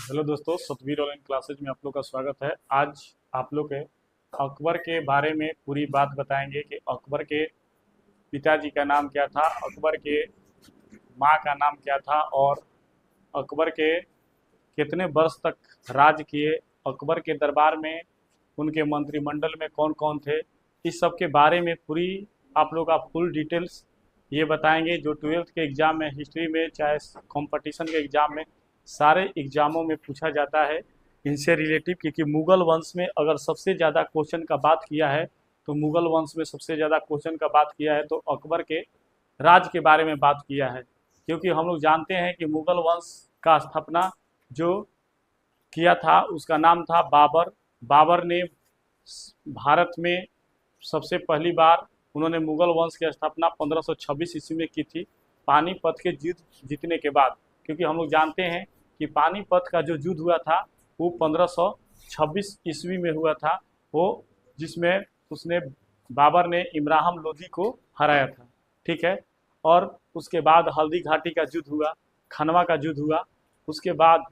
Hello दोस्तों, Satveer online classes में आप लोग का स्वागत है। आज आप लोग के अकबर के बारे में पूरी बात बताएंगे कि अकबर के पिताजी का नाम क्या था, अकबर के माँ का नाम क्या था और अकबर के कितने वर्ष तक राज किए, अकबर के दरबार में उनके मंत्रिमंडल में कौन कौन थे। इस सब के बारे में पूरी आप लोग का फुल डिटेल्स ये बताएंगे। जो ट्वेल्थ के एग्ज़ाम में, हिस्ट्री में, चाहे कंपटीशन के एग्ज़ाम में, सारे एग्ज़ामों में पूछा जाता है इनसे रिलेटिव। क्योंकि मुगल वंश में अगर सबसे ज़्यादा क्वेश्चन का बात किया है तो मुगल वंश में सबसे ज़्यादा क्वेश्चन का बात किया है तो अकबर के राज के बारे में बात किया है। क्योंकि हम लोग जानते हैं कि मुगल वंश का स्थापना जो किया था उसका नाम था बाबर। बाबर ने भारत में सबसे पहली बार उन्होंने मुगल वंश की स्थापना 1526 ईस्वी में की थी, पानीपत के युद्ध जीतने के बाद। क्योंकि हम लोग जानते हैं कि पानीपत का जो युद्ध हुआ था वो 1526 ईस्वी में हुआ था, वो जिसमें उसने बाबर ने इब्राहिम लोदी को हराया था। ठीक है। और उसके बाद हल्दी घाटी का युद्ध हुआ, खनवा का युद्ध हुआ। उसके बाद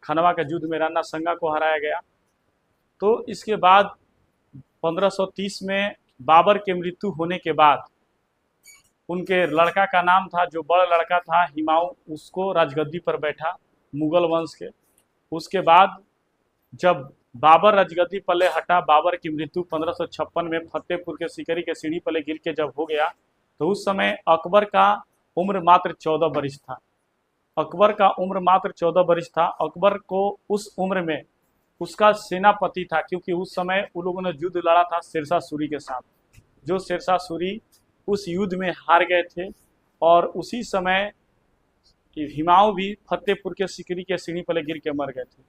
खनवा के युद्ध में राणा संगा को हराया गया। तो इसके बाद 1530 में बाबर के मृत्यु होने के बाद उनके लड़का का नाम था, जो बड़ा लड़का था हिमायूं, उसको राजगद्दी पर बैठा मुगल वंश के। उसके बाद जब बाबर राजगद्दी पल्ले हटा, बाबर की मृत्यु 1556 में फतेहपुर के सिकरी के सीढ़ी पल्ले गिर के जब हो गया, तो उस समय अकबर का उम्र मात्र 14 वर्ष था। अकबर का उम्र मात्र 14 वर्ष था। अकबर को उस उम्र में उसका सेनापति था, क्योंकि उस समय उन लोगों ने युद्ध लड़ा था शेरशाह सूरी के साथ, जो शेरशाह सूरी उस युद्ध में हार गए थे। और उसी समय हिमायूं भी फतेहपुर के सिकरी के सीढ़ी पर गिर के मर गए थे।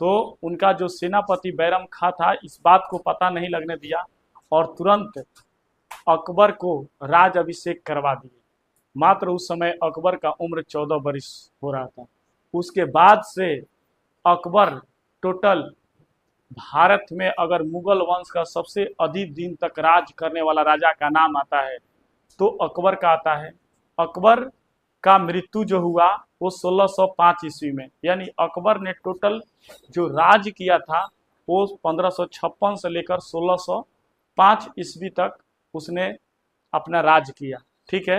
तो उनका जो सेनापति बैरम खां था इस बात को पता नहीं लगने दिया और तुरंत अकबर को राज अभिषेक करवा दिए। मात्र उस समय अकबर का उम्र 14 वर्ष हो रहा था। उसके बाद से अकबर टोटल भारत में अगर मुगल वंश का सबसे अधिक दिन तक राज करने वाला राजा का नाम आता है तो अकबर का आता है। अकबर का मृत्यु जो हुआ वो 1605 ईस्वी में, यानी अकबर ने टोटल जो राज किया था वो 1556 से लेकर 1605 ईस्वी तक उसने अपना राज किया। ठीक है।